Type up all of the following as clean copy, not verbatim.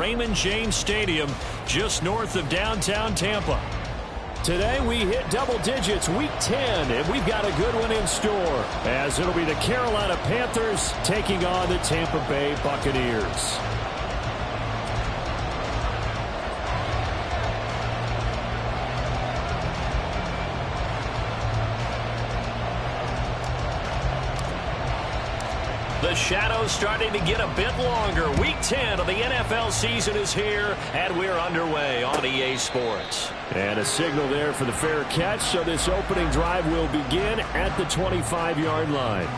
Raymond James Stadium, just north of downtown Tampa. Today we hit double digits, week 10, and we've got a good one in store, as it'll be the Carolina Panthers taking on the Tampa Bay Buccaneers. The shadow's starting to get a bit longer. Week 10 of the NFL season is here, and we're underway on EA Sports. And a signal there for the fair catch, so this opening drive will begin at the 25-yard line.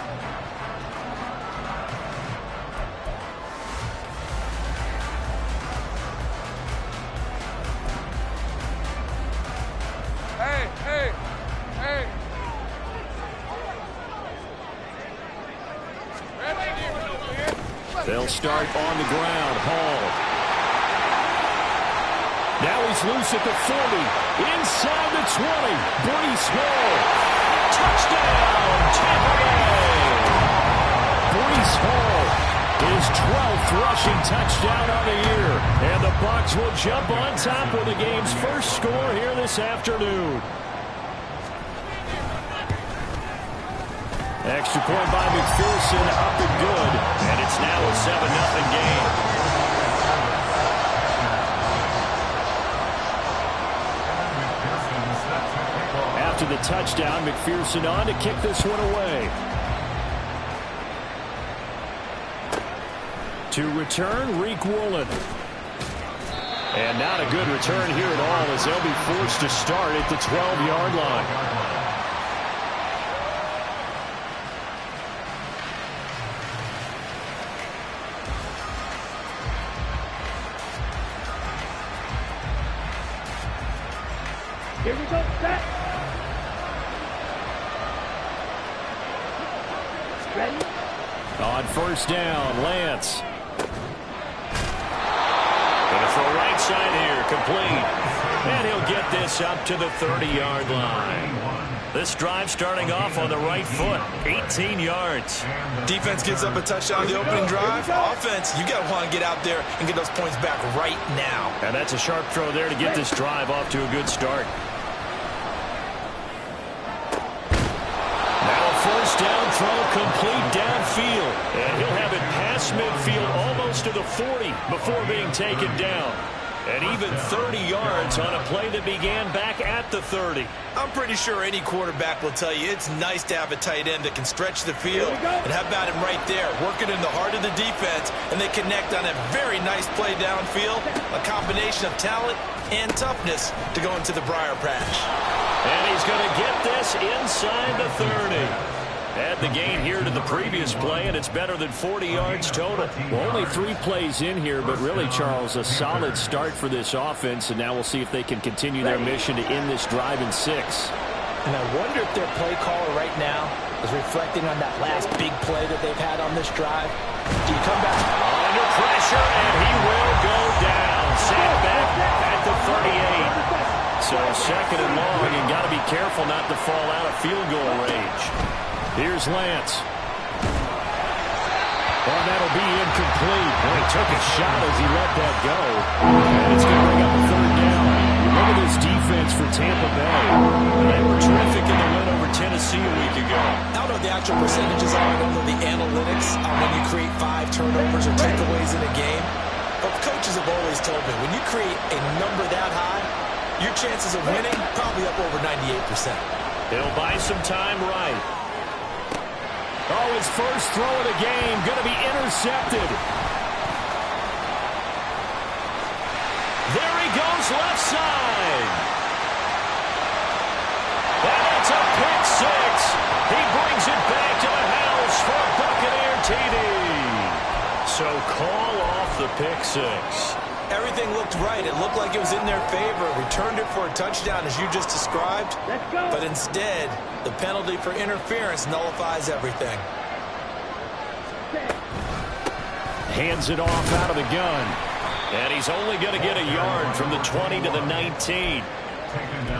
They'll start on the ground. Hall. Now he's loose at the 40. Inside the 20. Breece Hall. Touchdown, Tampa Bay. Breece Hall, his 12th rushing touchdown on the year. And the Bucs will jump on top with the game's first score here this afternoon. Extra point by McPherson, up and good. And it's now a 7-0 game. After the touchdown, McPherson on to kick this one away. To return, Reek Woolen. And not a good return here at all, as they'll be forced to start at the 12-yard line. Here we go, set. Ready? On first down, Lance. Gonna throw right side here, complete. And he'll get this up to the 30-yard line. This drive starting off on the right foot, 18 yards. Defense gives up a touchdown on the opening drive. Offense, you got to want to get out there and get those points back right now. And that's a sharp throw there to get this drive off to a good start. First down throw complete downfield. And he'll have it past midfield almost to the 40 before being taken down. And even 30 yards on a play that began back at the 30. I'm pretty sure any quarterback will tell you it's nice to have a tight end that can stretch the field. And how about him right there, working in the heart of the defense, and they connect on a very nice play downfield. A combination of talent and toughness to go into the briar patch. And he's going to get this inside the 30. Add the gain here to the previous play, and it's better than 40 yards total. Well, only 3 plays in here, but really, Charles, a solid start for this offense, and now we'll see if they can continue their mission to end this drive in 6. And I wonder if their play caller right now is reflecting on that last big play that they've had on this drive. Do you come back? Under pressure, and he will go down. Set back at the 38. So second and long, and got to be careful not to fall out of field goal range. Here's Lance. Oh, that'll be incomplete. Well, he took a shot as he let that go. And it's going to bring up a third down. Look at this defense for Tampa Bay. They were terrific in the win over Tennessee a week ago. I don't know the actual percentages on it, I don't know the analytics on when you create 5 turnovers or takeaways in a game. But coaches have always told me, when you create a number that high, your chances of winning probably up over 98%. He'll buy some time right. Oh, his first throw of the game, going to be intercepted. There he goes, left side. And it's a pick 6. He brings it back to the house for a Buccaneer TD. So call off the pick 6. Everything looked right. It looked like it was in their favor. Returned it for a touchdown, as you just described. But instead, the penalty for interference nullifies everything. Hands it off out of the gun. And he's only going to get a yard from the 20 to the 19.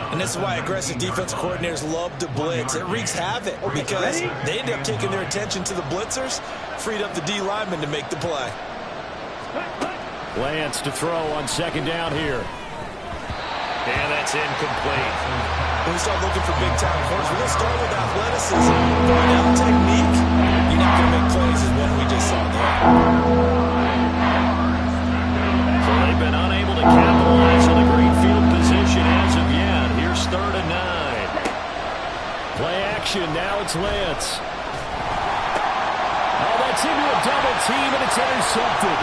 And this is why aggressive defensive coordinators love to blitz. It wreaks havoc because they end up taking their attention to the blitzers, freed up the D lineman to make the play. Lance to throw on second down here. And that's incomplete. When we start looking for big-time corners, we're going to start with athleticism. But now technique, you're not going to make plays as what we just saw there. So they've been unable to capitalize on the great field position as of yet. Here's 3rd and 9. Play action. Now it's Lance. Oh, that's into a double team, and it's intercepted.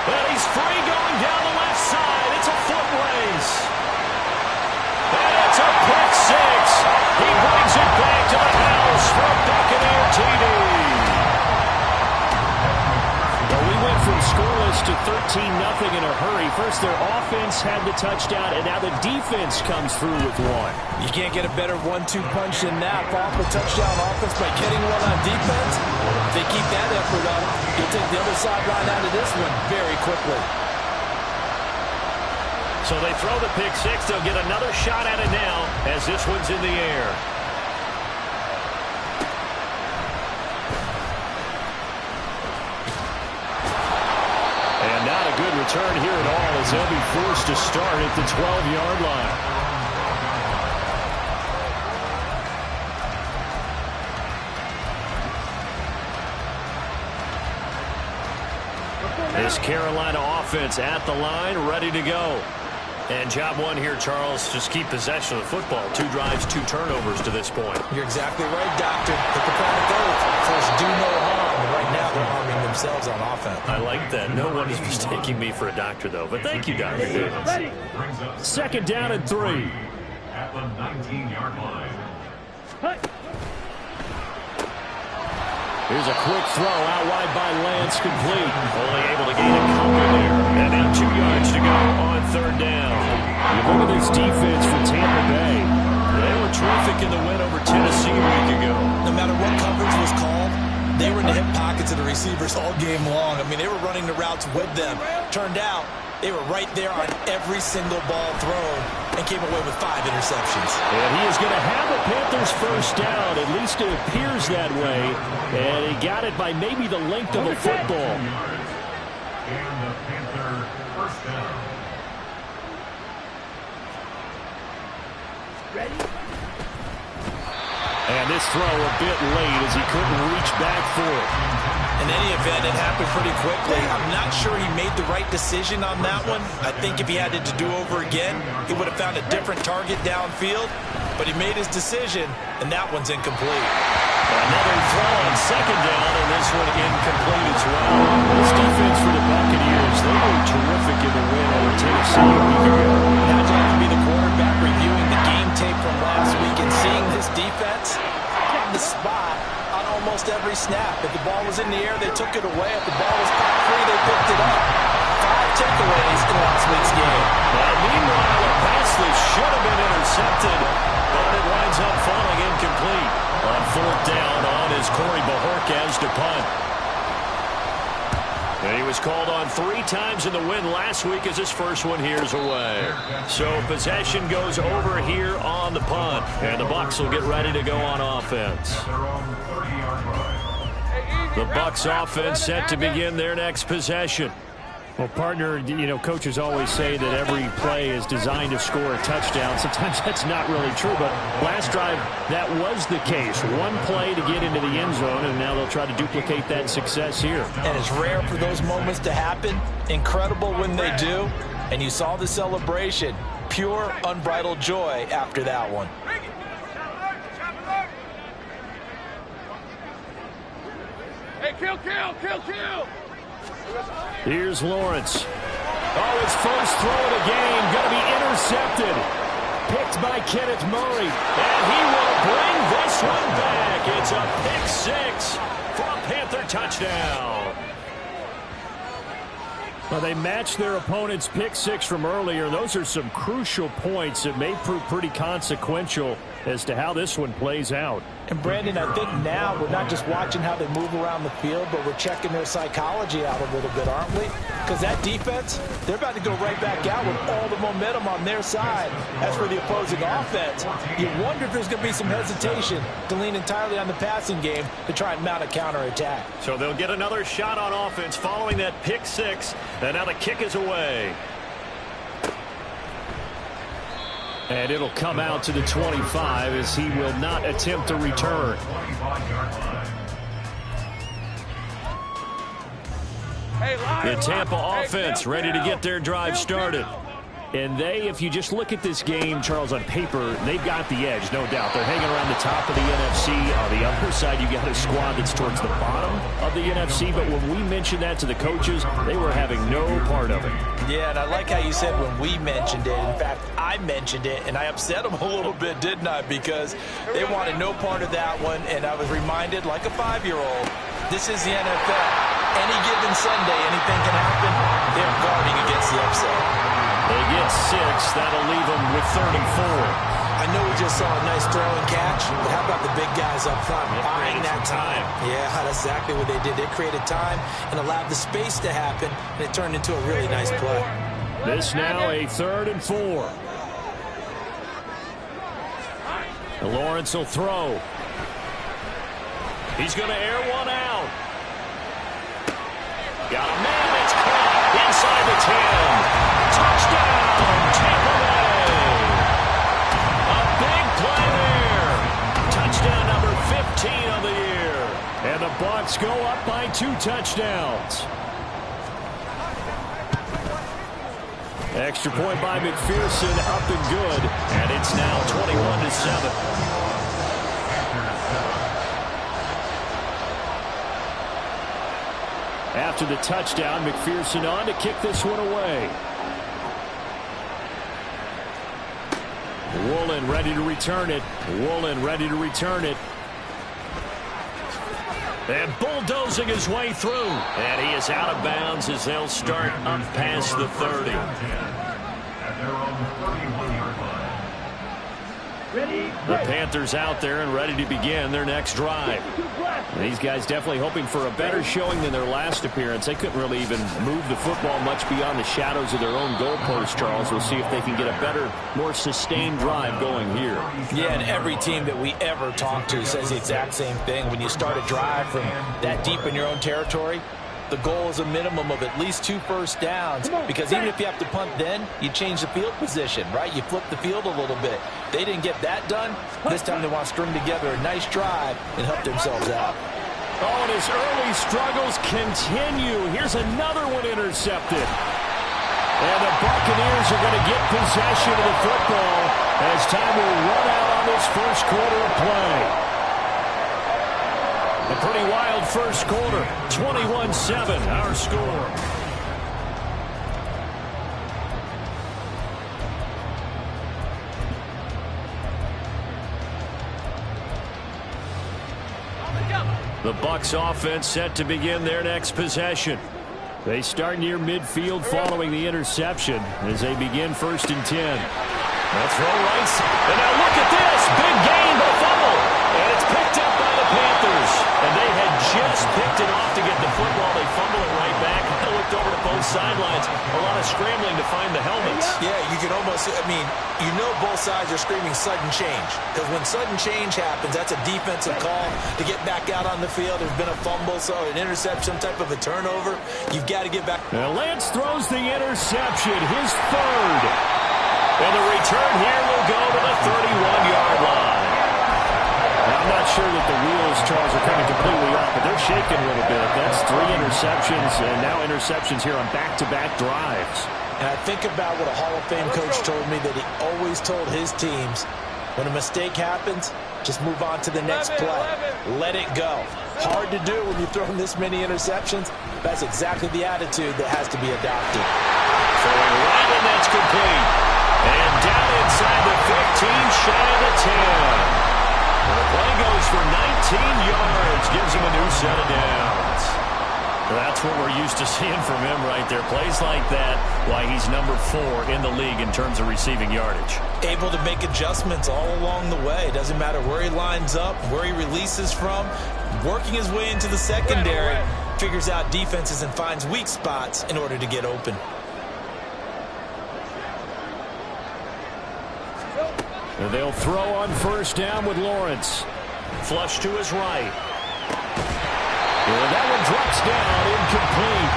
And he's free going down the left side. It's a foot race. And it's a pick six. He brings it back to the house for a Buccaneer TD. Well, we went from scoreless to 13-0 in a hurry. First, their offense had the touchdown, and now the defense comes through with one. You can't get a better 1-2 punch than that. Off a touchdown offense by getting one on defense. If they keep that effort up, you'll take the other sideline out of this one very quickly. So they throw the pick six. They'll get another shot at it now as this one's in the air. And not a good return here at all as they'll be forced to start at the 12-yard line. This Carolina offense at the line, ready to go. And job one here, Charles, just keep possession of the football. 2 drives, 2 turnovers to this point. You're exactly right, Doctor. Hippocratic oath. First, do no harm. And right now, they're harming themselves on offense. I like that. No one is mistaking me for a doctor, though. But thank you, Dr. Davis. 2nd down and 3. At the 19-yard line. Here's a quick throw out wide by Lance, complete. Only able to gain a couple there. And now 2 yards to go on 3rd down. You look at this defense for Tampa Bay. They were terrific in the win over Tennessee a week ago. No matter what coverage was called, they were in the hip pockets of the receivers all game long. I mean, they were running the routes with them. Turned out, they were right there on every single ball thrown and came away with 5 interceptions. And he is going to have a Panthers first down. At least it appears that way. And he got it by maybe the length of a football. And the Panther first down. Ready? And this throw a bit late as he couldn't reach back for it. In any event, it happened pretty quickly. I'm not sure he made the right decision on that one. I think if he had it to do over again, he would have found a different target downfield. But he made his decision, and that one's incomplete. Another throw on 2nd down, and this one incomplete as well. This defense for the Buccaneers, they were terrific in the win over Tennessee a week ago. How'd you have to be the quarterback reviewing the game tape from last week and seeing this defense on the spot on almost every snap? If the ball was in the air, they took it away. If the ball was pop free, they picked it up. 5 takeaways in last week's game. Now, meanwhile, a pass that should have been intercepted, but it winds up falling incomplete. On 4th down on is Corey Bojorquez to punt. And he was called on 3 times in the win last week as his first one here's away. So possession goes over here on the punt. And the Bucs will get ready to go on offense. The Bucs offense set to begin their next possession. Well, partner, you know, coaches always say that every play is designed to score a touchdown. Sometimes that's not really true, but last drive, that was the case. One play to get into the end zone, and now they'll try to duplicate that success here. And it's rare for those moments to happen. Incredible when they do. And you saw the celebration. Pure, unbridled joy after that one. Hey, kill! Here's Lawrence. Oh, his first throw of the game. Going to be intercepted. Picked by Kenneth Murray. And he will bring this one back. It's a pick six for a Panther touchdown. Well, they matched their opponent's pick six from earlier. Those are some crucial points that may prove pretty consequential as to how this one plays out. And Brandon, I think now we're not just watching how they move around the field, but we're checking their psychology out a little bit, aren't we? Because that defense, they're about to go right back out with all the momentum on their side. As for the opposing offense, you wonder if there's going to be some hesitation to lean entirely on the passing game to try and mount a counterattack. So they'll get another shot on offense following that pick six, and now the kick is away. And it'll come out to the 25 as he will not attempt to return. The Tampa offense ready to get their drive started. And they, if you just look at this game, Charles, on paper, they've got the edge, no doubt. They're hanging around the top of the NFC. On the other side, you got a squad that's towards the bottom of the NFC. But when we mentioned that to the coaches, they were having no part of it. Yeah, and I like how you said when we mentioned it. In fact, I mentioned it, and I upset them a little bit, didn't I? Because they wanted no part of that one, and I was reminded, like a 5-year-old, this is the NFL. Any given Sunday, anything can happen. They're guarding against the upset. They get 6. That'll leave them with 3rd and 4. I know we just saw a nice throw and catch, but how about the big guys up front buying that time? Yeah, that's exactly what they did. They created time and allowed the space to happen, and it turned into a really nice play. This now a 3rd and 4. And Lawrence will throw. He's going to air one out. Got a man that's caught inside the 10. Touchdown, Tampa Bay. A big play there. Touchdown number 15 of the year. And the Bucs go up by 2 touchdowns. Extra point by McPherson, up and good. And it's now 21-7. After the touchdown, McPherson on to kick this one away. Woolen ready to return it. Woolen ready to return it. And bulldozing his way through. And he is out of bounds as they'll start up past the 30. At their own 31-yard line. The Panthers out there and ready to begin their next drive. These guys definitely hoping for a better showing than their last appearance. They couldn't really even move the football much beyond the shadows of their own goalpost, Charles. We'll see if they can get a better, more sustained drive going here. Yeah, and every team that we ever talk to says the exact same thing. When you start a drive from that deep in your own territory, the goal is a minimum of at least 2 first downs, because even if you have to punt then, you change the field position, right? You flip the field a little bit. They didn't get that done. This time they want to string together a nice drive and help themselves out. Oh, and his early struggles continue. Here's another one intercepted. And the Buccaneers are going to get possession of the football as time will run out on this first quarter of play. A pretty wild first quarter. 21-7, our score. The Bucs offense set to begin their next possession. They start near midfield following the interception as they begin 1st and 10. They'll throw right. And now look at this. Big gain, but fumble. And it's picked up by the Panthers. And they had just picked it off to get the football. They fumble it right back. I looked over to both sidelines. A lot of scrambling to find the helmets. Yeah, you can almost, I mean, you know both sides are screaming sudden change. Because when sudden change happens, that's a defensive call to get back out on the field. There's been a fumble, so an interception, some type of a turnover. You've got to get back. Now Lance throws the interception, his 3rd. And the return here will go to the 31-yard line. I'm not sure that the wheels, Charles, are coming completely off, but they're shaking a little bit. That's 3 interceptions, and now interceptions here on back-to-back drives. And I think about what a Hall of Fame coach told me, that he always told his teams, when a mistake happens, just move on to the next play. Let it go. Hard to do when you're throwing this many interceptions. That's exactly the attitude that has to be adopted. Throwing right, and that's complete. And down inside the 15, shy of the 10. The play goes for 19 yards, gives him a new set of downs. That's what we're used to seeing from him right there. Plays like that, why he's number 4 in the league in terms of receiving yardage. Able to make adjustments all along the way. Doesn't matter where he lines up, where he releases from. Working his way into the secondary, figures out defenses and finds weak spots in order to get open. They'll throw on first down with Lawrence. Flush to his right. And that one drops down, incomplete.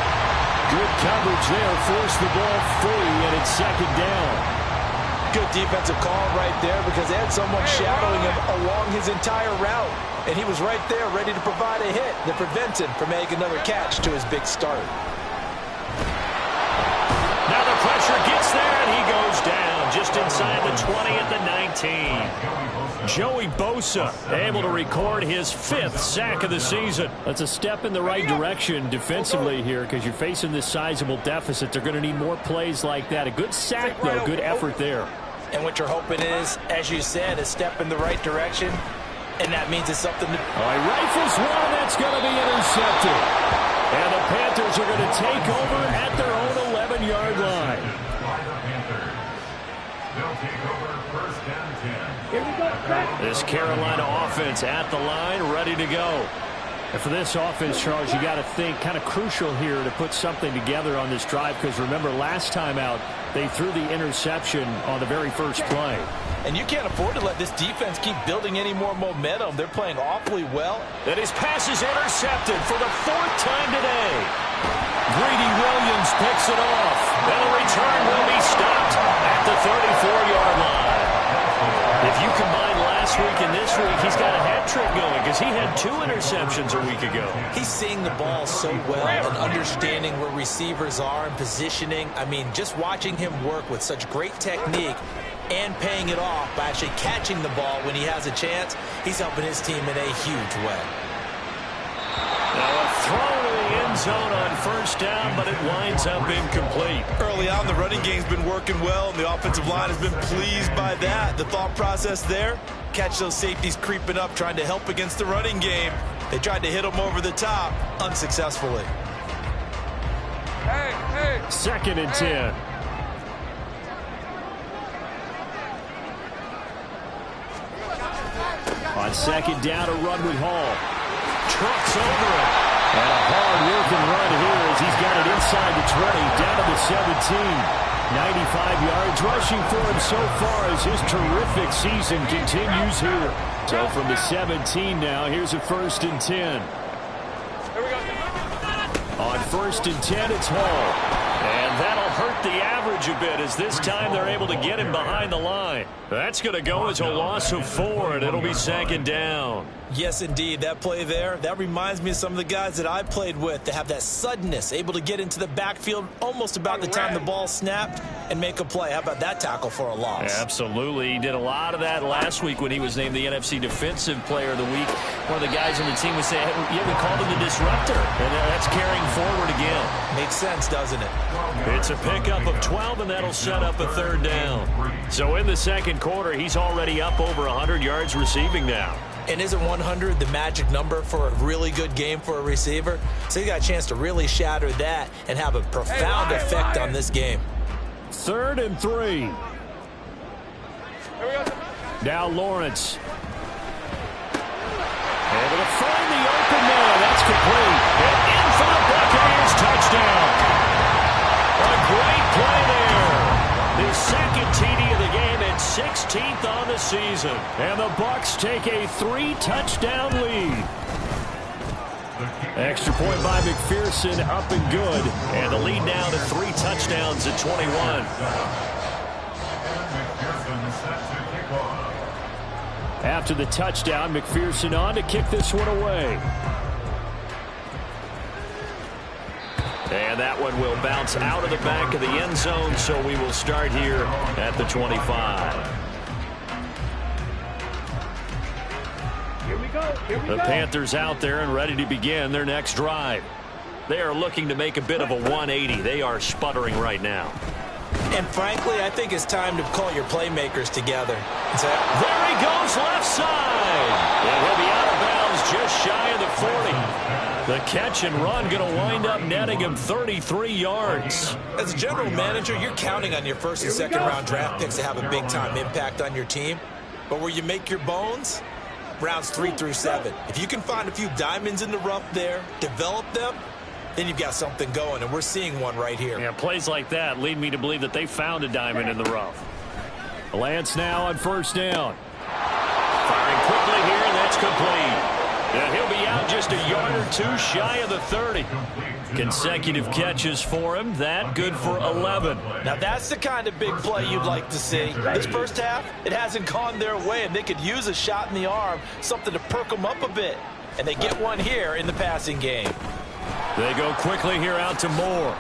Good coverage there, forced the ball free, and it's second down. Good defensive call right there because they had someone shadowing him along his entire route. And he was right there ready to provide a hit that prevents him from making another catch to his big start. Now the pressure gets there, and he goes down just inside the 20 at the 19. Joey Bosa able to record his 5th sack of the season. That's a step in the right direction defensively here because you're facing this sizable deficit. They're going to need more plays like that. A good sack, though. Good effort there. And what you're hoping is, as you said, a step in the right direction. And that means it's something to... All right, rifles one. That's going to be intercepted. And the Panthers are going to take over at their own 11-yard line. They'll take over first down 10. This Carolina offense at the line, ready to go. And for this offense, Charles, you got to think kind of crucial here to put something together on this drive because remember last time out they threw the interception on the very first play. And you can't afford to let this defense keep building any more momentum. They're playing awfully well. And his pass is intercepted for the 4th time today. Greedy Williams picks it off. And the return will be stopped at the 34-yard line. If you combine last week and this week, he's got a hat trick going because he had 2 interceptions a week ago. He's seeing the ball so well and understanding where receivers are and positioning. I mean, just watching him work with such great technique and paying it off by actually catching the ball when he has a chance, he's helping his team in a huge way. Now a throw to the end zone on first down, but it winds up incomplete. Early on, the running game's been working well, and the offensive line has been pleased by that. The thought process there, catch those safeties creeping up, trying to help against the running game. They tried to hit them over the top, unsuccessfully. Second and 10. On second down, a run with Hall. Trucks over it. And a hard-working run here as he's got it inside the 20, down to the 17. 95 yards rushing for him so far as his terrific season continues here. So from the 17 now, here's a 1st and 10. On 1st and 10, it's Hall. And that'll hurt the average a bit as this time they're able to get him behind the line. That's going to go as a loss of 4, and it'll be second down. Yes, indeed. That play there, that reminds me of some of the guys that I played with that have that suddenness, able to get into the backfield almost about the time the ball snapped and make a play. How about that tackle for a loss? Absolutely. He did a lot of that last week when he was named the NFC Defensive Player of the Week. One of the guys on the team would say, hey, yeah, we called him the disruptor. And that's carrying forward again. Makes sense, doesn't it? It's a pickup of 12, and that'll set up a 3rd down. So in the second quarter, he's already up over 100 yards receiving now. And isn't 100 the magic number for a really good game for a receiver? So he got a chance to really shatter that and have a profound effect on this game. 3rd and 3. Now Lawrence. Able to find the open man. That's complete. And in for the Buccaneers touchdown. A great play there. His 2nd TD of the game and 16th on the season. And the Bucs take a 3-touchdown lead. Extra point by McPherson, up and good. And the lead now to 3 touchdowns at 21. After the touchdown, McPherson on to kick this one away. And that one will bounce out of the back of the end zone, so we will start here at the 25. Here we go. The Panthers out there and ready to begin their next drive. They are looking to make a bit of a 180. They are sputtering right now. And frankly, I think it's time to call your playmakers together. There he goes, left side. And he'll be out of bounds just shy of the 40. The catch and run going to wind up netting him 33 yards. As a general manager, you're counting on your first and second round draft picks to have a big-time impact on your team. But where you make your bones, rounds 3 through 7. If you can find a few diamonds in the rough there, develop them, then you've got something going, and we're seeing one right here. Yeah, plays like that lead me to believe that they found a diamond in the rough. Lance now on first down. Firing quickly here, and that's complete. And he'll be out just a yard or two shy of the 30. Consecutive catches for him. That good for 11. Now that's the kind of big play you'd like to see. This first half, it hasn't gone their way, and they could use a shot in the arm, something to perk them up a bit. And they get one here in the passing game. They go quickly here out to Moore.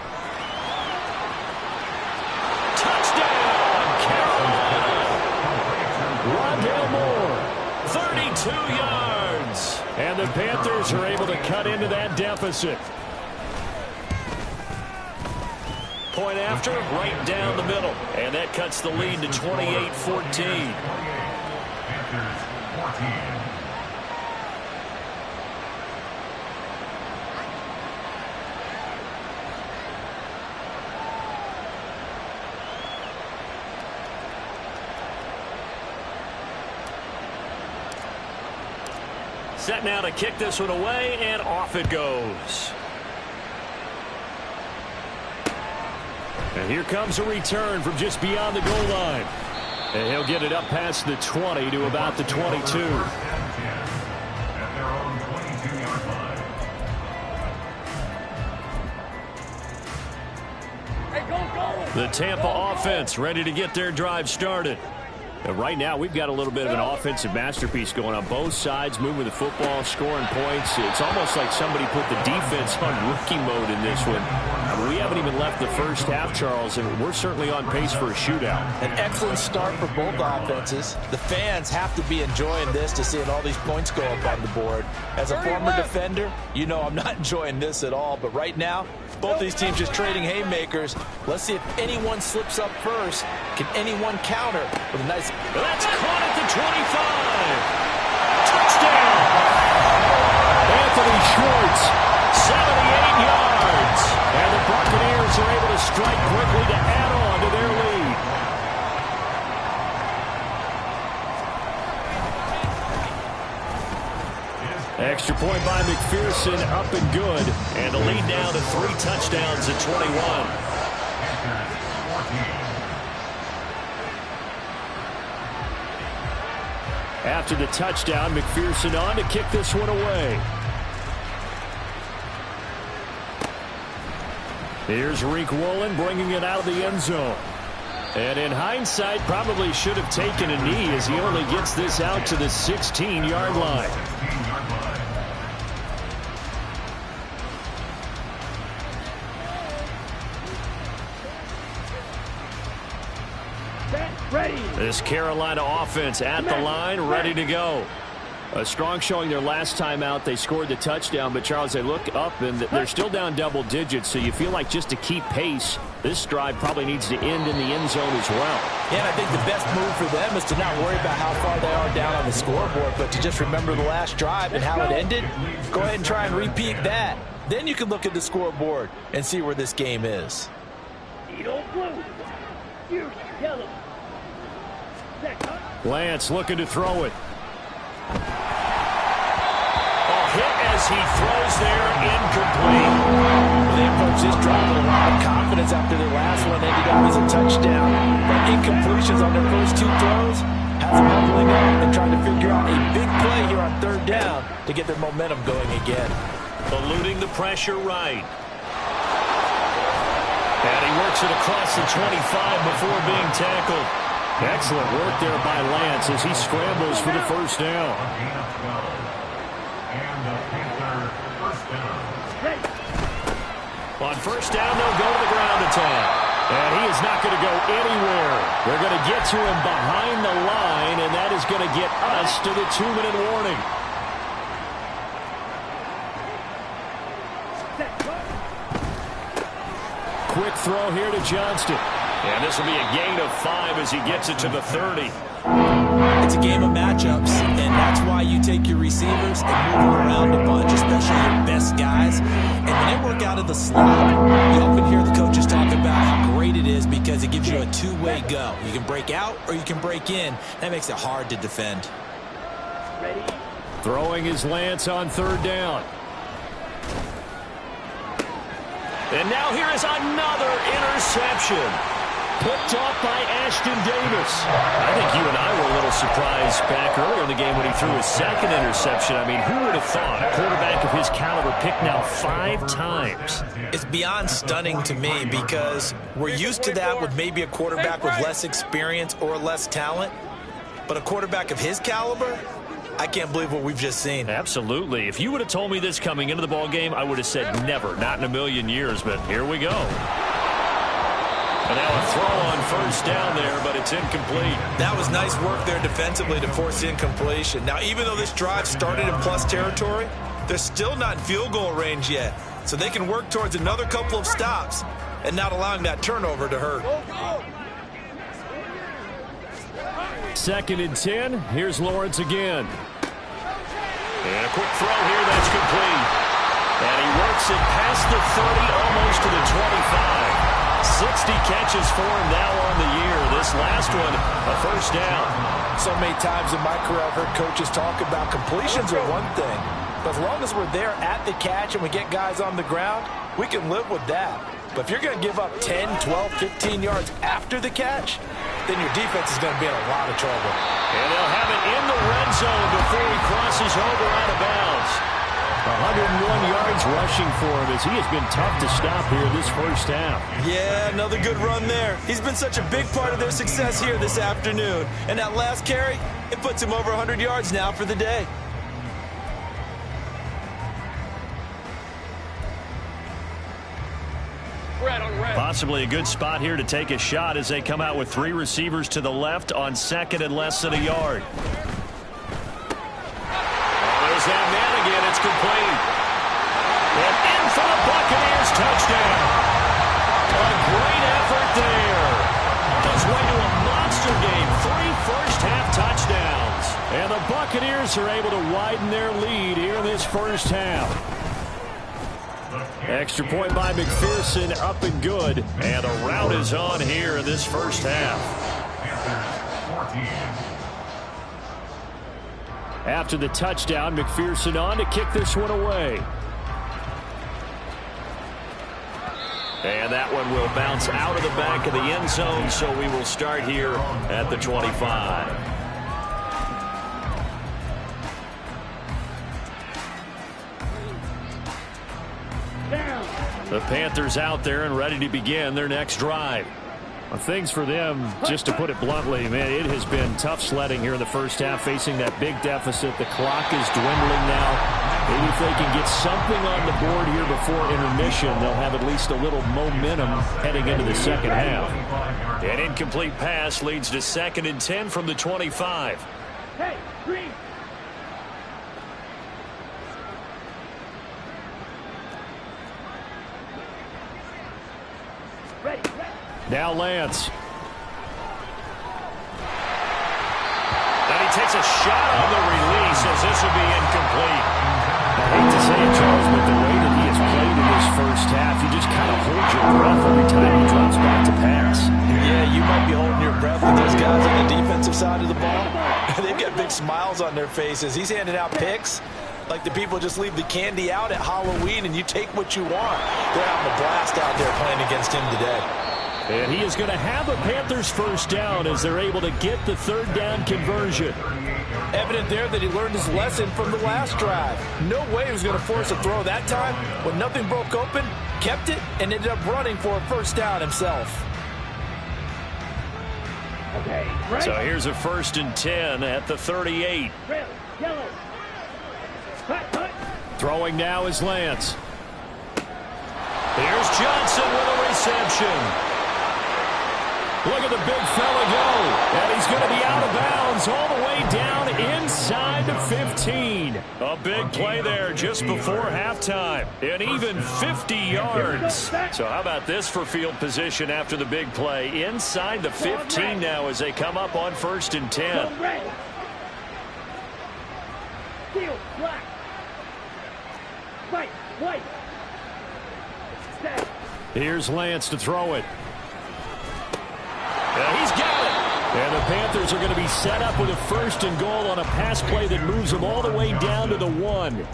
Touchdown, Carolina! Rondale Moore, 32 yards. And the Panthers are able to cut into that deficit. Point after, right down the middle. And that cuts the lead to 28-14. Panthers 14. Set now to kick this one away, and off it goes. And here comes a return from just beyond the goal line. And he'll get it up past the 20 to about the 22. At their own 22-yard line. Hey, go! The Tampa offense ready to get their drive started. And right now, we've got a little bit of an offensive masterpiece going on both sides, moving the football, scoring points. It's almost like somebody put the defense on rookie mode in this one. I mean, we haven't even left the first half, Charles, and we're certainly on pace for a shootout. An excellent start for both offenses. The fans have to be enjoying this to seeing all these points go up on the board. As a former defender, you know I'm not enjoying this at all. But right now, both these teams just trading haymakers. Let's see if anyone slips up first. Can anyone counter with a nice... That's caught at the 25. Touchdown! Anthony Schwartz, 78 yards. And the Buccaneers are able to strike quickly to add on to their lead. Extra point by McPherson, up and good. And the lead now to 3 touchdowns at 21. After the touchdown, McPherson on to kick this one away. Here's Rick Woolen bringing it out of the end zone. And in hindsight, probably should have taken a knee as he only gets this out to the 16-yard line. Ready. This Carolina offense at the line, ready to go. A strong showing their last time out. They scored the touchdown, but Charles, they look up and they're still down double digits, so you feel like just to keep pace, this drive probably needs to end in the end zone as well. Yeah, and I think the best move for them is to not worry about how far they are down on the scoreboard, but to just remember the last drive and how it ended. Go ahead and try and repeat that. Then you can look at the scoreboard and see where this game is. Edo blue. You yellow. Lance looking to throw it. A hit as he throws there, incomplete. They approach this drive with a lot of confidence after their last one ended up as a touchdown. But incompletions on their first 2 throws has them leveling up and trying to figure out a big play here on 3rd down to get their momentum going again. Eluding the pressure right. And he works it across the 25 before being tackled. Excellent work there by Lance as he scrambles for the first down. On first down, they'll go to the ground attack. And he is not going to go anywhere. They're going to get to him behind the line, and that is going to get us to the 2-minute warning. Quick throw here to Johnston. And this will be a gain of 5 as he gets it to the 30. It's a game of matchups, and that's why you take your receivers and move them around a bunch, especially your best guys. And when they work out of the slot, you often hear the coaches talk about how great it is because it gives you a two-way go. You can break out or you can break in. That makes it hard to defend. Ready? Throwing is Lance on third down. And now here is another interception. Picked off by Ashton Davis. I think you and I were a little surprised back earlier in the game when he threw his second interception. I mean, who would have thought a quarterback of his caliber picked now 5 times? It's beyond stunning to me because we're used to that with maybe a quarterback with less experience or less talent. But a quarterback of his caliber, I can't believe what we've just seen. Absolutely. If you would have told me this coming into the ball game, I would have said never, not in a million years. But here we go. And now a throw on first down there, but it's incomplete. That was nice work there defensively to force the incompletion. Now, even though this drive started in plus territory, they're still not in field goal range yet. So they can work towards another couple of stops and not allowing that turnover to hurt. 2nd and 10. Here's Lawrence again. And a quick throw here that's complete. And he works it past the 30, almost to the 25. 60 catches for him now on the year. This last one, a first down. So many times in my career I've heard coaches talk about completions are one thing. But as long as we're there at the catch and we get guys on the ground, we can live with that. But if you're going to give up 10, 12, 15 yards after the catch, then your defense is going to be in a lot of trouble. And they'll have it in the red zone before he crosses over out of bounds. 101 yards rushing for him as he has been tough to stop here this first half. Yeah, another good run there. He's been such a big part of their success here this afternoon. And that last carry, it puts him over 100 yards now for the day. Possibly a good spot here to take a shot as they come out with 3 receivers to the left on 2nd and less than a yard. There's that man again. It's complete. And in for the Buccaneers touchdown. A great effort there. Goes way to a monster game. 3 first-half touchdowns. And the Buccaneers are able to widen their lead here in this first half. Extra point by McPherson, up and good. And the rout is on here in this first half. After the touchdown, McPherson on to kick this one away. And that one will bounce out of the back of the end zone, so we will start here at the 25. The Panthers out there and ready to begin their next drive. Well, things for them, just to put it bluntly, man, it has been tough sledding here in the first half, facing that big deficit. The clock is dwindling now. Maybe if they can get something on the board here before intermission, they'll have at least a little momentum heading into the second half. An incomplete pass leads to 2nd and 10 from the 25. Hey, green. Ready. Now Lance. And he takes a shot on the release as this will be incomplete. I hate to say it, Charles, but the way that he has played in this first half, you just kind of hold your breath every time he drops back to pass. Yeah, you might be holding your breath with those guys on the defensive side of the ball. They've got big smiles on their faces. He's handing out picks like the people just leave the candy out at Halloween and you take what you want. They're having a blast out there playing against him today. And he is going to have a Panthers first down as they're able to get the 3rd down conversion. Evident there that he learned his lesson from the last drive. No way he was going to force a throw that time. When nothing broke open, kept it, and ended up running for a first down himself. Okay, right. So here's a 1st and 10 at the 38. Red, yellow. Cut. Throwing now is Lance. Here's Johnson with a reception. Look at the big fella go. And he's going to be out of bounds all the way down inside the 15. A big play there just before halftime. And even 50 yards. So how about this for field position after the big play? Inside the 15 now as they come up on 1st and 10. Field, black. White. Here's Lance to throw it. He's got it. And the Panthers are going to be set up with a 1st and goal on a pass play that moves them all the way down to the 1.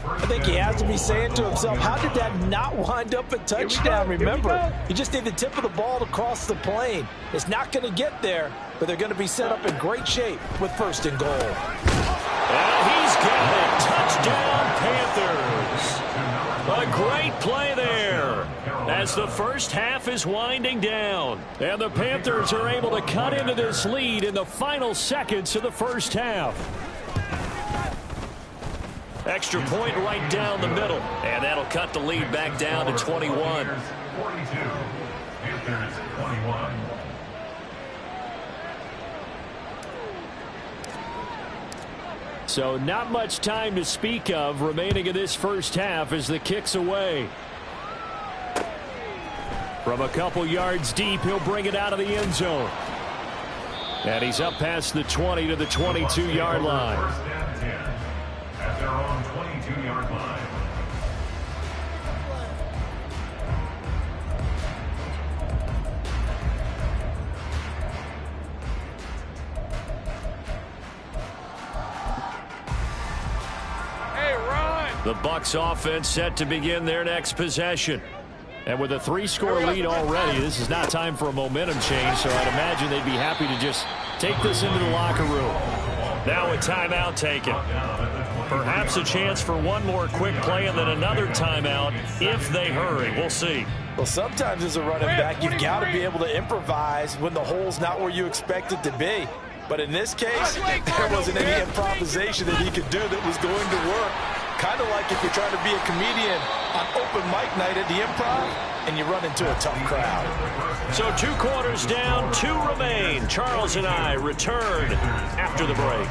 I think he has to be saying to himself, how did that not wind up a touchdown? Remember, you just need the tip of the ball to cross the plane. It's not going to get there, but they're going to be set up in great shape with 1st and goal. And he's got it. Touchdown, Panthers. A great play there as the first half is winding down. And the Panthers are able to cut into this lead in the final seconds of the first half. Extra point right down the middle. And that'll cut the lead back down to 21. 42. Panthers 21. So not much time to speak of remaining in this first half as the kick's away. From a couple yards deep, he'll bring it out of the end zone. And he's up past the 20 to the 22-yard line. 1st and 10 at their own 22-yard line. The Bucs offense set to begin their next possession. And with a 3-score lead already, this is not time for a momentum change, so I'd imagine they'd be happy to just take this into the locker room. Now a timeout taken. Perhaps a chance for one more quick play and then another timeout if they hurry. We'll see. Well, sometimes as a running back, you've got to be able to improvise when the hole's not where you expect it to be. But in this case, there wasn't any improvisation that he could do that was going to work. Kind of like if you're trying to be a comedian on open mic night at the Improv and you run into a tough crowd. So 2 quarters down, 2 remain. Charles and I return after the break.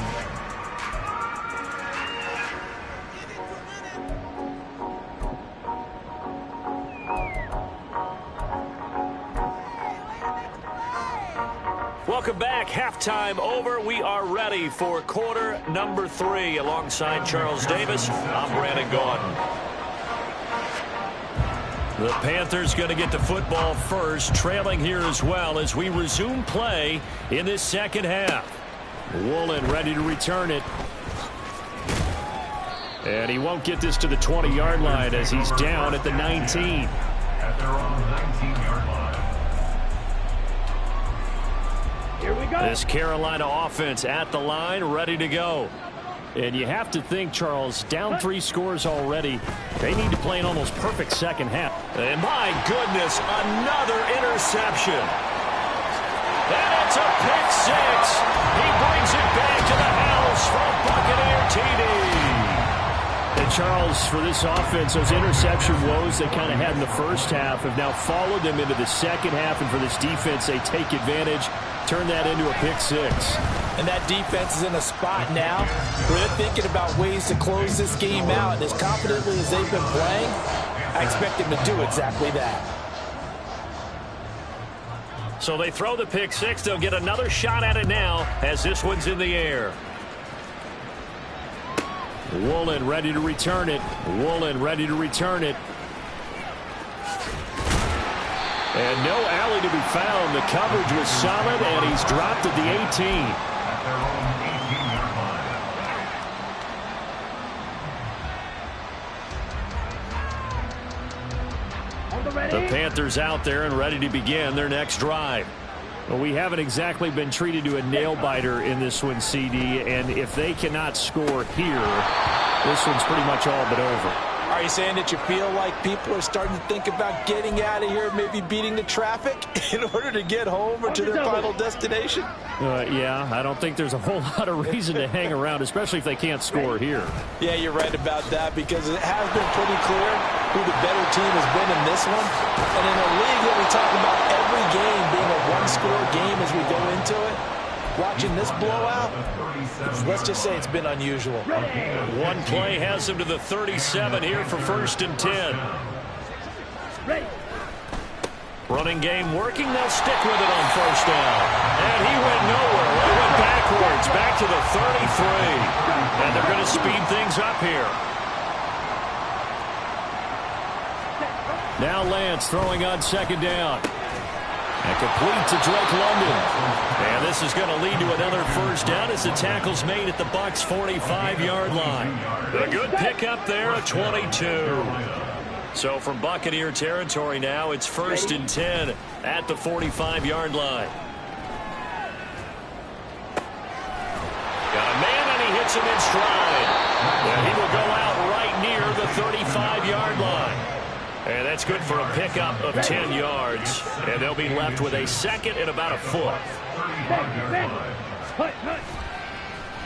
Welcome back. Halftime over. We are ready for quarter number 3. Alongside Charles Davis, I'm Brandon Gaudin. The Panthers going to get the football first, trailing here as well as we resume play in this second half. Woolen ready to return it. And he won't get this to the 20-yard line as he's down at the 19. At their own 19-yard line. Here we go. This Carolina offense at the line, ready to go. And you have to think, Charles, down 3 scores already. They need to play an almost perfect second half. And my goodness, another interception. And it's a pick 6. He brings it back to the house from Buccaneer TD. And Charles, for this offense, those interception woes they kind of had in the first half have now followed them into the second half. And for this defense, they take advantage, turn that into a pick 6. And that defense is in a spot now where they're thinking about ways to close this game out. And as confidently as they've been playing, I expect them to do exactly that. So they throw the pick 6. They'll get another shot at it now as this one's in the air. Woolen ready to return it. Woolen ready to return it. And no alley to be found. The coverage was solid, and he's dropped at the 18. At their own 18-yard line. On the ready. The Panthers out there and ready to begin their next drive. Well, we haven't exactly been treated to a nail-biter in this one, CD, and if they cannot score here, this one's pretty much all but over. Are you saying that you feel like people are starting to think about getting out of here, maybe beating the traffic in order to get home or to their final destination? Yeah, I don't think there's a whole lot of reason to hang around, especially if they can't score here. Yeah, you're right about that because it has been pretty clear who the better team has been in this one. And in a league that we talk about every game being a one-score game as we go into it, watching this blowout, let's just say it's been unusual. One play has him to the 37 here for 1st and 10. Running game working. They'll stick with it on 1st down. And he went nowhere. They went backwards, back to the 33. And they're going to speed things up here. Now Lance throwing on 2nd down. And complete to Drake London. And this is going to lead to another 1st down as the tackle's made at the Bucs' 45-yard line. A good pickup there, a 22. So from Buccaneer territory now, it's 1st and 10 at the 45-yard line. Got a man, and he hits him in stride. And he will go out right near the 35-yard line. And that's good for a pickup of 10 yards. And they'll be left with a 2nd and about a foot.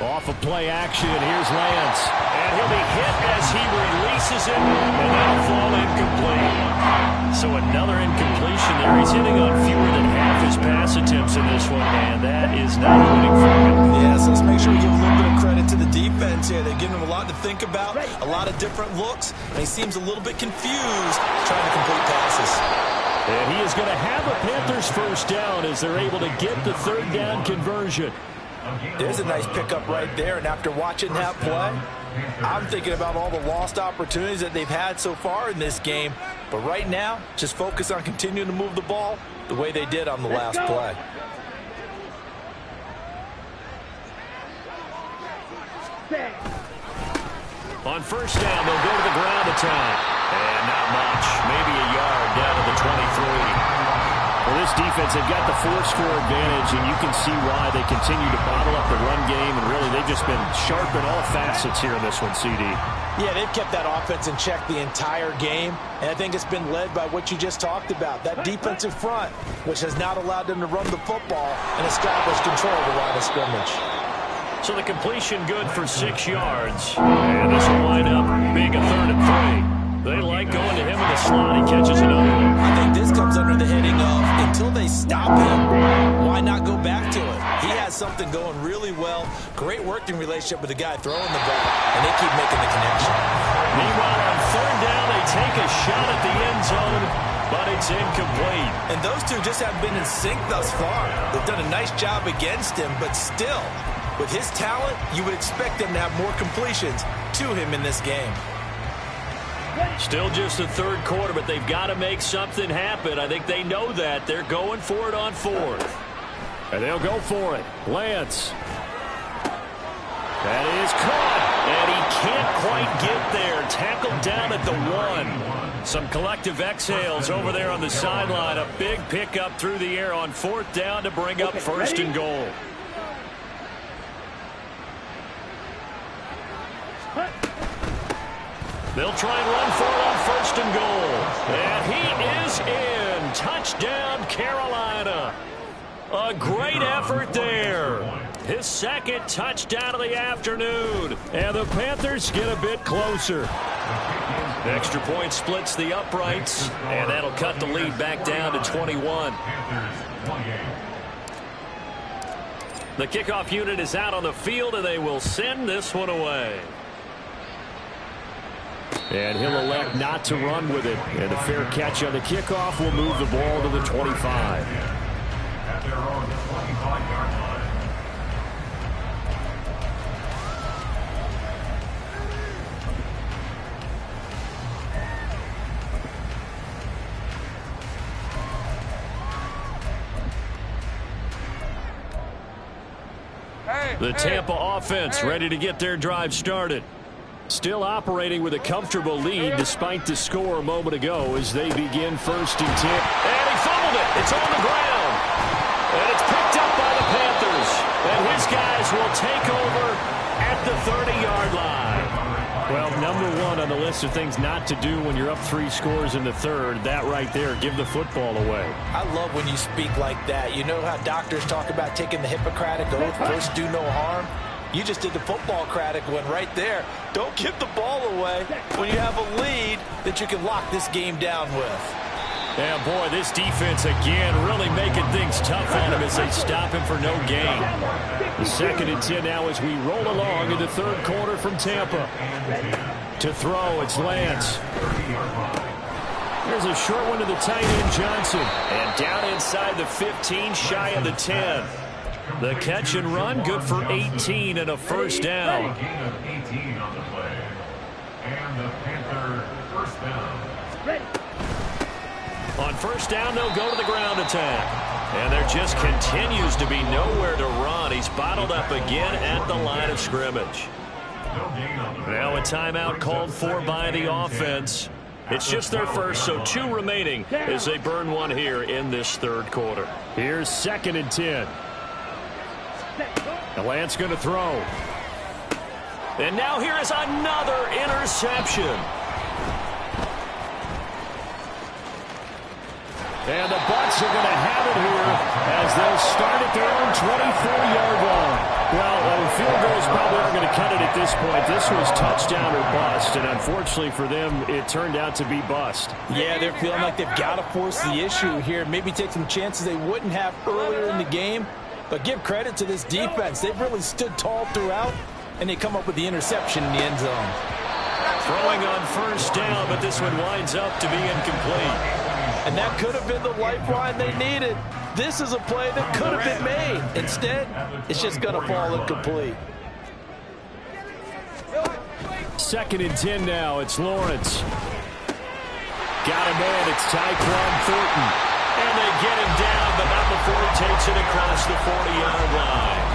Off of play action, here's Lance. And he'll be hit as he releases it, and that'll fall incomplete. So another incompletion there. He's hitting on fewer than half his pass attempts in this one, and that is not winning for him. Yeah, so let's make sure we give a little bit of credit to the defense here. They're giving him a lot to think about, a lot of different looks, and he seems a little bit confused trying to complete passes. And he is going to have a Panthers 1st down as they're able to get the 3rd down conversion. There's a nice pickup right there, and after watching that play, I'm thinking about all the lost opportunities that they've had so far in this game. But right now, just focus on continuing to move the ball the way they did on the last play. On 1st down, they'll go to the ground attack. And not much, maybe a yard down to the 23. Well, this defense, they've got the 4-score advantage, and you can see why they continue to bottle up the run game, and really they've just been sharp in all facets here in this one, CD. Yeah, they've kept that offense in check the entire game, and I think it's been led by what you just talked about, that defensive front, which has not allowed them to run the football and establish control of the line of scrimmage. So the completion good for 6 yards, and this will wind up being a 3rd and 3. They like going to him in the slot. He catches another one. I think this comes under the heading of, until they stop him, why not go back to it? He has something going really well. Great working relationship with the guy throwing the ball, and they keep making the connection. Meanwhile, on 3rd down, they take a shot at the end zone, but it's incomplete. And those two just haven't been in sync thus far. They've done a nice job against him, but still, with his talent, you would expect them to have more completions to him in this game. Still just the 3rd quarter, but they've got to make something happen. I think they know that. They're going for it on 4th. And they'll go for it. Lance. That is caught. And he can't quite get there. Tackled down at the 1. Some collective exhales over there on the sideline. A big pickup through the air on 4th down to bring up 1st and goal. They'll try and run for it on 1st and goal. And he is in. Touchdown, Carolina. A great effort there. His 2nd touchdown of the afternoon. And the Panthers get a bit closer. The extra point splits the uprights, and that'll cut the lead back down to 21. The kickoff unit is out on the field, and they will send this one away. And he'll elect not to run with it. And a fair catch on the kickoff will move the ball to the 25. At their own 25-yard line. The Tampa offense ready to get their drive started. Still operating with a comfortable lead despite the score a moment ago as they begin 1st and 10. And he fumbled it. It's on the ground. And it's picked up by the Panthers. And his guys will take over at the 30-yard line. Well, number 1 on the list of things not to do when you're up 3 scores in the 3rd. That right there, give the football away. I love when you speak like that. You know how doctors talk about taking the Hippocratic oath, first do no harm? You just did the football-cratic one right there. Don't give the ball away when you have a lead that you can lock this game down with. Yeah, boy, this defense again really making things tough on him as they stop him for no gain. The 2nd and 10 now as we roll along in the 3rd quarter from Tampa. To throw, it's Lance. There's a short one to the tight end, Johnson. And down inside the 15, shy of the 10. The catch and run, good for 18 and a first down. Gain of 18 on the play. And the Panther first down. Ready. On first down, they'll go to the ground attack. And there just continues to be nowhere to run. He's bottled up again at the line of scrimmage. Now a timeout called for by the offense. It's just their first, so 2 remaining as they burn one here in this 3rd quarter. Here's 2nd and 10. The Lance going to throw. And now here is another interception. And the Bucs are going to have it here as they'll start at their own 24-yard line. Well, field goals probably aren't going to cut it at this point. This was touchdown or bust, and unfortunately for them, it turned out to be bust. Yeah, they're feeling like they've got to force the issue here, maybe take some chances they wouldn't have earlier in the game. But give credit to this defense. They've really stood tall throughout, and they come up with the interception in the end zone. Throwing on first down, but this one winds up to be incomplete. And that could have been the lifeline they needed. This is a play that could have been made. Instead, it's just going to fall incomplete. 2nd and 10 now. It's Lawrence. Got him in. It's Tyquan Thornton. And they get him down, but not before he takes it across the 40-yard line.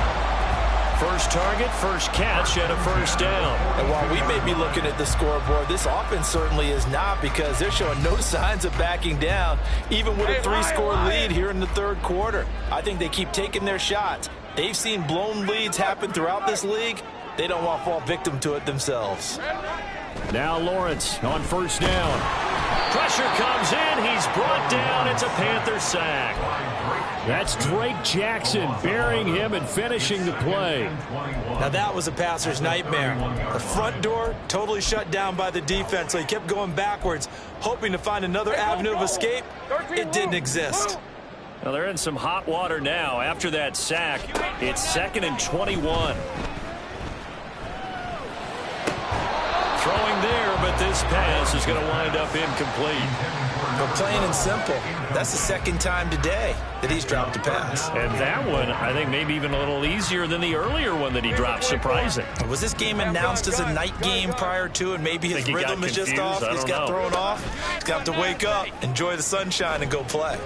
First target, first catch, and a first down. And while we may be looking at the scoreboard, this offense certainly is not, because they're showing no signs of backing down, even with a 3-score lead here in the 3rd quarter. I think they keep taking their shots. They've seen blown leads happen throughout this league. They don't want to fall victim to it themselves. Now Lawrence on first down. Pressure comes in. He's brought down. It's a Panther sack. That's Drake Jackson burying him and finishing the play. Now that was a passer's nightmare. The front door totally shut down by the defense, so he kept going backwards, hoping to find another avenue of escape. It didn't exist. Well, they're in some hot water now after that sack. It's 2nd and 21. Throwing there, but this pass is going to wind up incomplete. But plain and simple, that's the 2nd time today that he's dropped a pass. And that one, I think, maybe even a little easier than the earlier one that he dropped. Surprising. Was this game announced as a night game prior to, and maybe his rhythm is just off? He's got thrown off. He's got to wake up, enjoy the sunshine, and go play.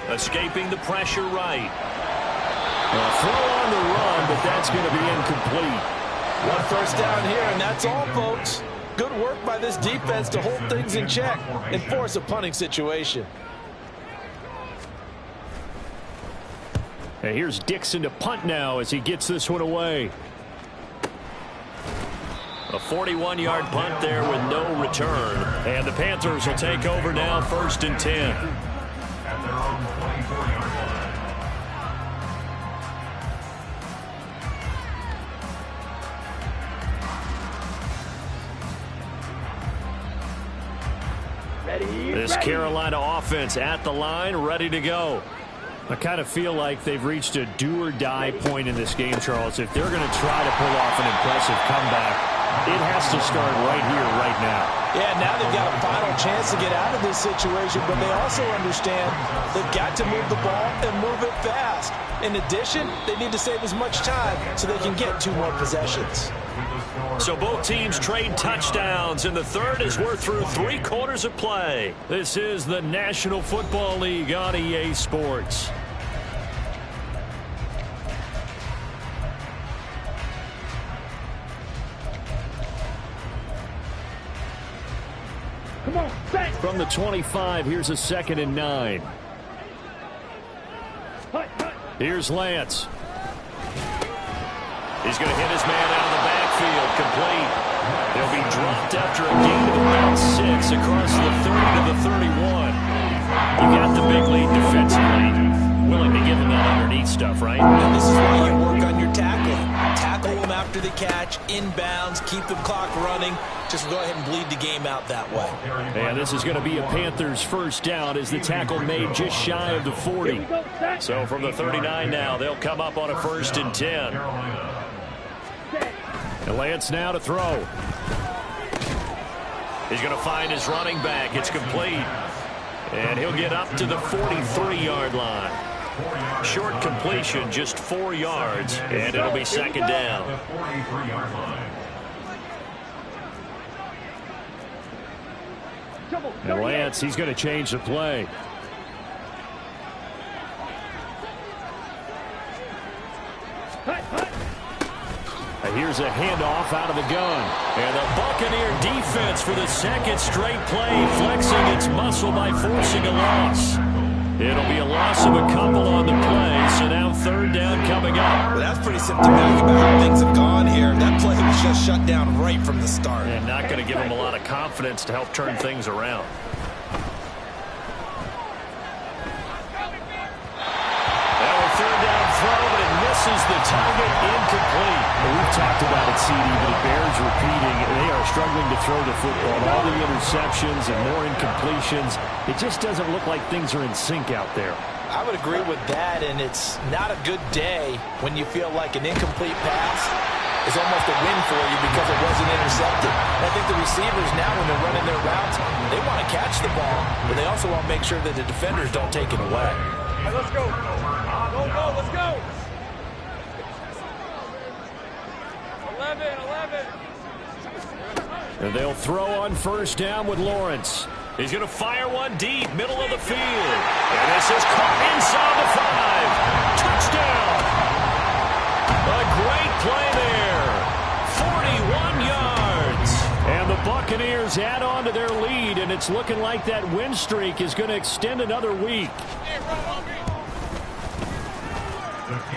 Escaping the pressure right. A throw on the run, but that's going to be incomplete. One first down here, and that's all, folks. Good work by this defense to hold things in check and force a punting situation. And here's Dixon to punt now as he gets this one away. A 41-yard punt there with no return. And the Panthers will take over now, 1st and 10. At their own 24-yard line. This Carolina offense at the line, ready to go. I kind of feel like they've reached a do-or-die point in this game, Charles. If they're going to try to pull off an impressive comeback, it has to start right here, right now. Yeah, now they've got a final chance to get out of this situation, but they also understand they've got to move the ball and move it fast. In addition, they need to save as much time so they can get 2 more possessions. So both teams trade touchdowns in the 3rd as we're through 3 quarters of play. This is the National Football League on EA Sports. Come on, bang. From the 25, here's a 2nd and 9. Hut, hut. Here's Lance. He's going to hit his man out of the backfield, complete. They'll be dropped after a gain of about 6 across the 30 to the 31. You got the big lead defensively. Willing to give him that underneath stuff, right? And this is why you work on your tackling. Tackle them after the catch, inbounds, keep the clock running. Just go ahead and bleed the game out that way. And this is going to be a Panthers first down as the tackle made just shy of the 40. So from the 39 now, they'll come up on a 1st and 10. And Lance now to throw. He's going to find his running back. It's complete. And he'll get up to the 43-yard line. Short completion, just 4 yards, and it'll be 2nd down. The 43-yard line. And Lance, he's going to change the play. And here's a handoff out of the gun. And the Buccaneer defense for the 2nd straight play, flexing its muscle by forcing a loss. It'll be a loss of a couple on the play, so now 3rd down coming up. Well, that's pretty symptomatic about how things have gone here. That play was just shut down right from the start. And not going to give them a lot of confidence to help turn things around. Now a 3rd down throw, but it misses the target, incomplete. Well, we've talked about it, CD, but it bears repeating. They are struggling to throw the football. All the interceptions and more incompletions. It just doesn't look like things are in sync out there. I would agree with that, and it's not a good day when you feel like an incomplete pass is almost a win for you because it wasn't intercepted. And I think the receivers now, when they're running their routes, they want to catch the ball, but they also want to make sure that the defenders don't take it away. All right, let's go. Let's go. 11. And they'll throw on 1st down with Lawrence. He's going to fire one deep, middle of the field. And this is caught inside the 5. Touchdown. A great play there. 41 yards. And the Buccaneers add on to their lead, and it's looking like that win streak is going to extend another week.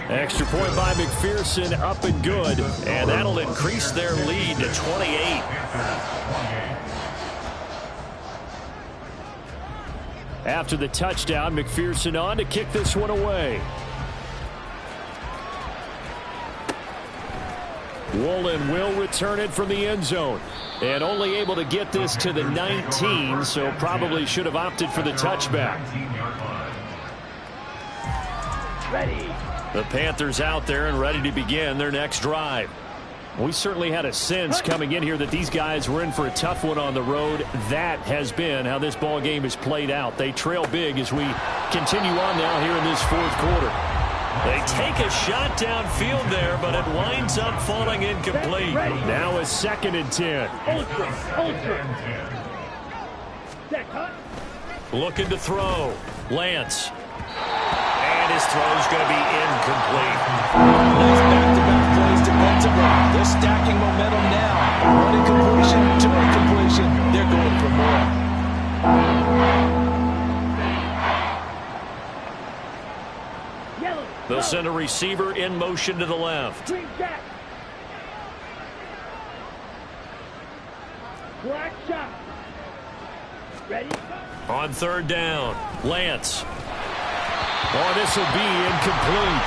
Extra point by McPherson, up and good. And that'll increase their lead to 28. After the touchdown, McPherson on to kick this one away. Woolen will return it from the end zone. And only able to get this to the 19, so probably should have opted for the touchback. Ready. The Panthers out there and ready to begin their next drive. We certainly had a sense coming in here that these guys were in for a tough one on the road. That has been how this ball game is played out. They trail big as we continue on now here in this 4th quarter. They take a shot downfield there, but it winds up falling incomplete. Now a 2nd and 10. Looking to throw. Lance. And his throw's going to be incomplete. Nice back-to-back plays defensively. They're stacking momentum now. One incompletion, 2 incompletion. They're going for more. They'll send a receiver in motion to the left. Black shot. Ready? On 3rd down, Lance. Oh, this will be incomplete.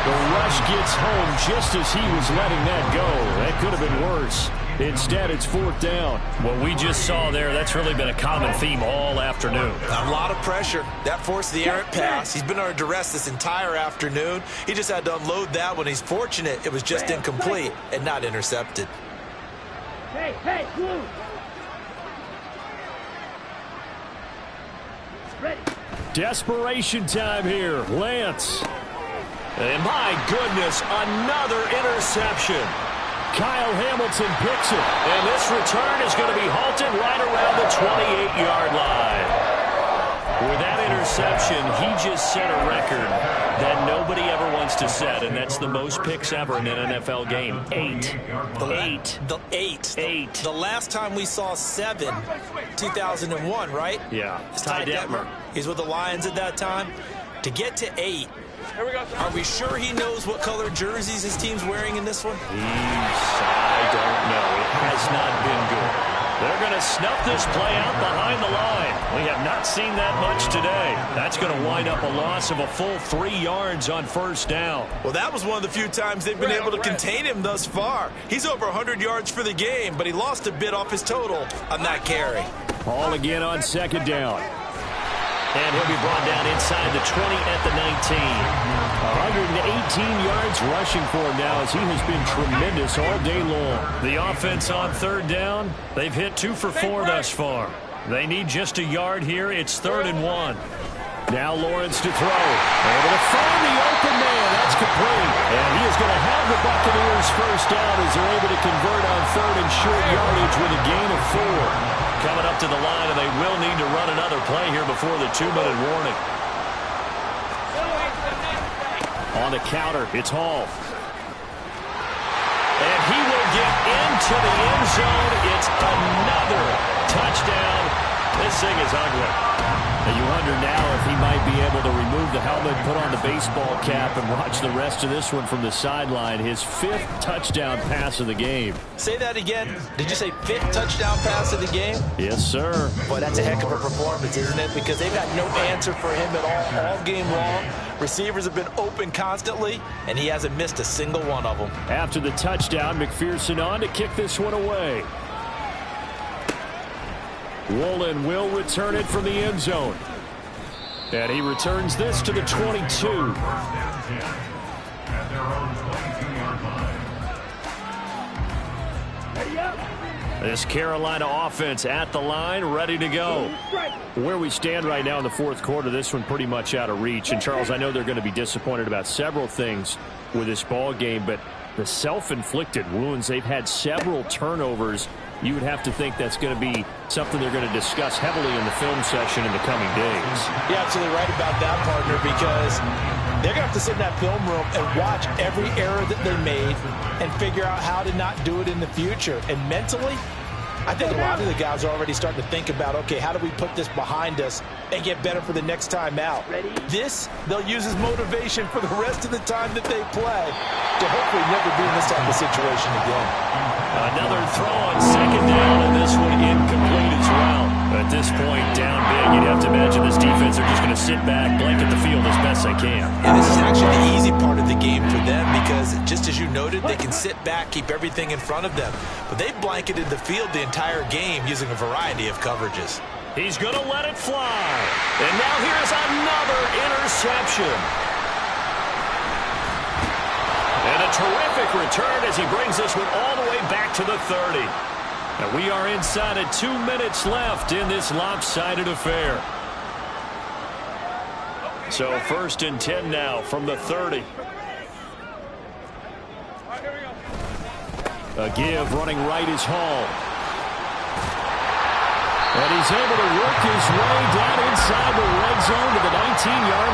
The rush gets home just as he was letting that go. That could have been worse. Instead, it's 4th down. What we just saw there, that's really been a common theme all afternoon. A lot of pressure. That forced the errant pass. He's been under duress this entire afternoon. He just had to unload that one. He's fortunate it was just incomplete and not intercepted. Hey, blue. Ready. Desperation time here. Lance. And my goodness, another interception. Kyle Hamilton picks it. And this return is going to be halted right around the 28-yard line. With that interception, he just set a record that nobody ever wants to set, and that's the most picks ever in an NFL game. 8. The last time we saw 7, 2001, right? Yeah. It's Ty Detmer. He's with the Lions at that time. To get to 8, Here we go. are we sure he knows what color jerseys his team's wearing in this one? I don't know. It has not been good. They're going to snuff this play out behind the line. We have not seen that much today. That's going to wind up a loss of a full 3 yards on first down. Well, that was one of the few times they've been able to contain him thus far. He's over 100 yards for the game, but he lost a bit off his total on that carry. Ball again on second down. And he'll be brought down inside the 20 at the 19. 118 yards rushing for him now as he has been tremendous all day long. The offense on third down, they've hit 2 for 4 thus far. They need just a yard here. It's 3rd and 1. Now Lawrence to throw. Able to find the open man. That's complete. And he is going to have the Buccaneers first down as they're able to convert on 3rd and short yardage with a gain of 4. Coming up to the line, and they will need to run another play here before the 2-minute warning. On the counter, it's Hall. And he will get into the end zone. It's another touchdown. This thing is ugly. And you wonder now if he might be able to remove the helmet, put on the baseball cap, and watch the rest of this one from the sideline. His 5th touchdown pass of the game. Say that again. Did you say 5th touchdown pass of the game? Yes, sir. Boy, that's a heck of a performance, isn't it? Because they've got no answer for him at all game long. Receivers have been open constantly, and he hasn't missed a single one of them. After the touchdown, McPherson on to kick this one away. Woolen will return it from the end zone. And he returns this to the 22. This Carolina offense at the line, ready to go. Where we stand right now in the 4th quarter, this one pretty much out of reach. And, Charles, I know they're going to be disappointed about several things with this ball game, but the self-inflicted wounds, they've had several turnovers. You would have to think that's going to be something they're going to discuss heavily in the film session in the coming days. You're absolutely right about that, partner, because they're going to have to sit in that film room and watch every error that they made and figure out how to not do it in the future. And mentally, I think a lot of the guys are already starting to think about, okay, how do we put this behind us and get better for the next time out? This, they'll use as motivation for the rest of the time that they play to hopefully never be in this type of situation again. Another throw on second down, and this one incomplete as well. At this point, down big, you'd have to imagine this defense are just going to sit back, blanket the field as best they can. And this is actually the easy part of the game for them because, just as you noted, they can sit back, keep everything in front of them. But they blanketed the field the entire game using a variety of coverages. He's going to let it fly. And now here's another interception. And a terrific return as he brings this one all the way back to the 30. And we are inside of 2 minutes left in this lopsided affair. So 1st and 10 now from the 30. A give running right is Hall. And he's able to work his way down inside the red zone to the 19-yard